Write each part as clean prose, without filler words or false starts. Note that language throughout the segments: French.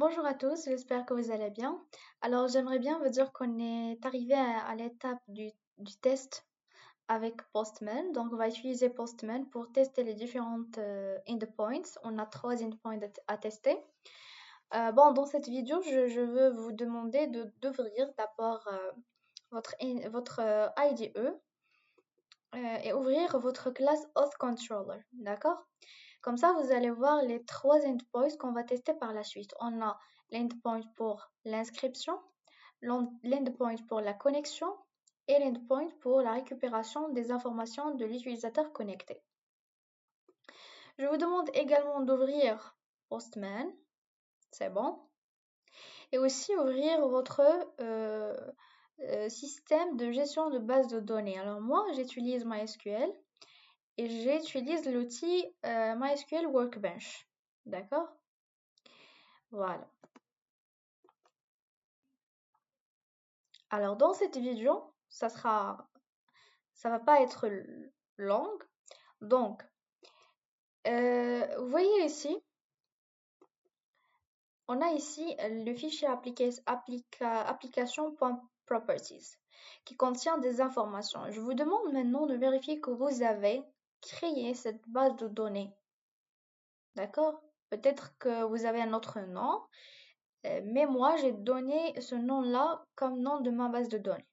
Bonjour à tous, j'espère que vous allez bien. Alors, j'aimerais bien vous dire qu'on est arrivé à l'étape du test avec Postman. Donc, on va utiliser Postman pour tester les différentes endpoints. On a 3 endpoints à tester. Dans cette vidéo, je veux vous demander d'ouvrir d'abord votre IDE et ouvrir votre classe Auth Controller, d'accord? Comme ça, vous allez voir les 3 endpoints qu'on va tester par la suite. On a l'endpoint pour l'inscription, l'endpoint pour la connexion et l'endpoint pour la récupération des informations de l'utilisateur connecté. Je vous demande également d'ouvrir Postman, c'est bon, et aussi ouvrir votre système de gestion de base de données. Alors moi, j'utilise MySQL et j'utilise l'outil MySQL Workbench, d'accord? Voilà. Alors dans cette vidéo, ça va pas être longue. Donc, vous voyez ici, on a ici le fichier application.properties qui contient des informations. Je vous demande maintenant de vérifier que vous avez créé cette base de données. D'accord? Peut-être que vous avez un autre nom, mais moi j'ai donné ce nom-là comme nom de ma base de données.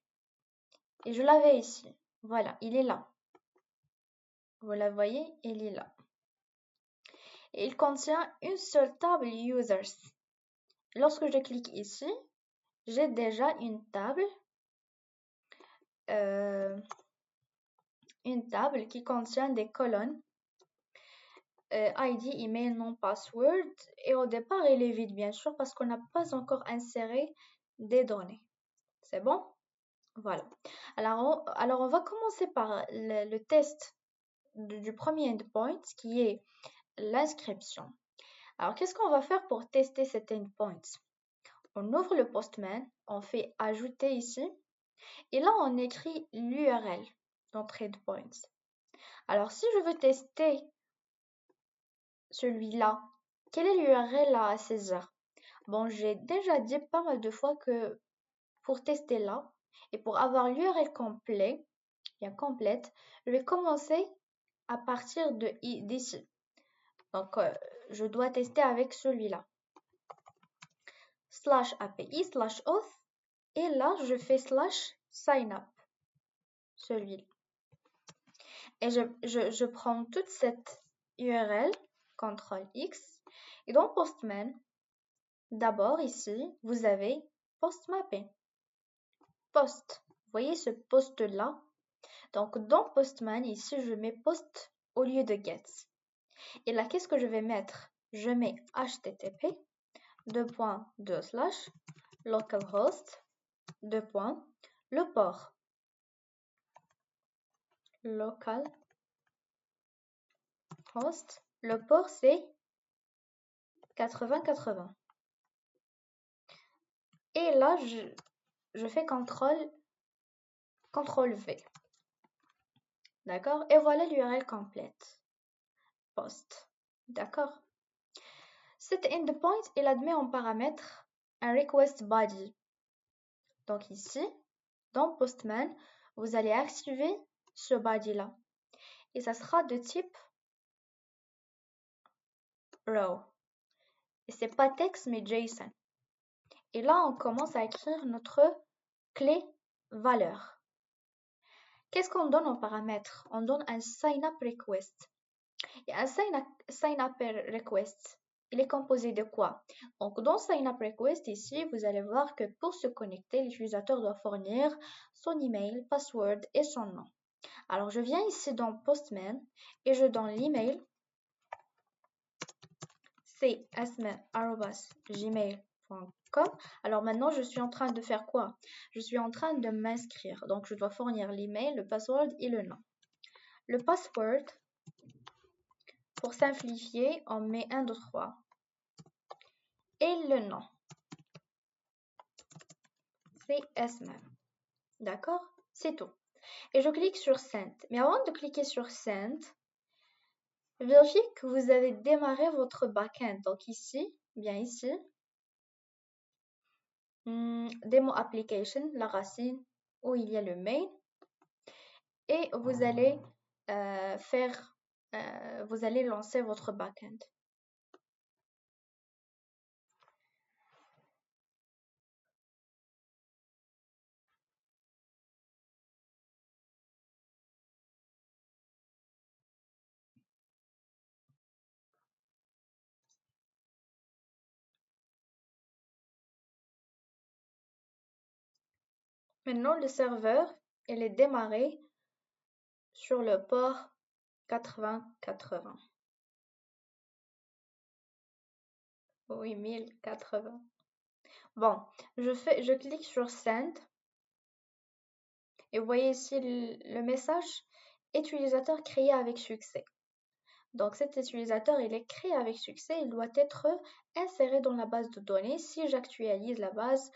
Et je l'avais ici. Voilà, il est là. Vous la voyez, il est là. Et il contient une seule table users. Lorsque je clique ici, j'ai déjà une table qui contient des colonnes ID, email, nom, password. Et au départ, il est vide, bien sûr, parce qu'on n'a pas encore inséré des données. C'est bon? Voilà. Alors, on va commencer par le test du premier endpoint, qui est l'inscription. Alors, qu'est-ce qu'on va faire pour tester cet endpoint? On ouvre le Postman, on fait ajouter ici, et là, on écrit l'URL notre endpoint. Alors, si je veux tester celui-là, quelle est l'URL à saisir? Bon, j'ai déjà dit pas mal de fois que pour tester là, et pour avoir l'URL complète, je vais commencer à partir d'ici. Donc, je dois tester avec celui-là. /API/auth, et là, je fais /signup, celui-là. Et je prends toute cette URL, CTRL-X, et dans Postman, d'abord ici, vous avez PostMapping. Post. Vous voyez ce post-là? Donc, dans Postman, ici, je mets post au lieu de get. Et là, qu'est-ce que je vais mettre? Je mets http :/localhost le port. Localhost. Le port, c'est 8080. Et là, je fais CTRL V. D'accord? Et voilà l'URL complète. Post. D'accord? Cet endpoint, il admet en paramètre un request body. Donc ici, dans Postman, vous allez activer ce body-là. Et ça sera de type row. Et c'est pas texte, mais JSON. Et là, on commence à écrire notre clé valeur. Qu'est-ce qu'on donne en paramètre? On donne un sign-up request. Et un sign-up request, il est composé de quoi? Donc, dans sign-up request, ici, vous allez voir que pour se connecter, l'utilisateur doit fournir son email, password et son nom. Alors, je viens ici dans Postman et je donne l'email csm@gmail.com. Alors maintenant, je suis en train de faire quoi? Je suis en train de m'inscrire. Donc, je dois fournir l'email, le password et le nom. Le password, pour simplifier, on met 1, 2, 3. Et le nom, c'est SM. D'accord? C'est tout. Et je clique sur Send. Mais avant de cliquer sur Send, vérifiez que vous avez démarré votre backend. Donc ici, bien ici, Demo application, la racine, où il y a le main, et vous allez vous allez lancer votre backend. Maintenant, le serveur, il est démarré sur le port 8080. Oui, 1080. Bon, je clique sur Send et vous voyez ici le message utilisateur créé avec succès. Donc cet utilisateur, il est créé avec succès, il doit être inséré dans la base de données. Si j'actualise la base,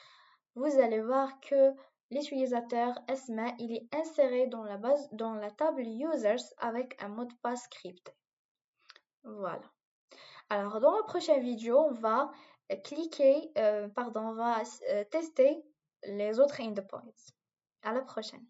vous allez voir que l'utilisateur Esma, il est inséré dans la base, dans la table Users avec un mot de passe crypté. Voilà. Alors dans la prochaine vidéo, on va tester les autres endpoints. À la prochaine.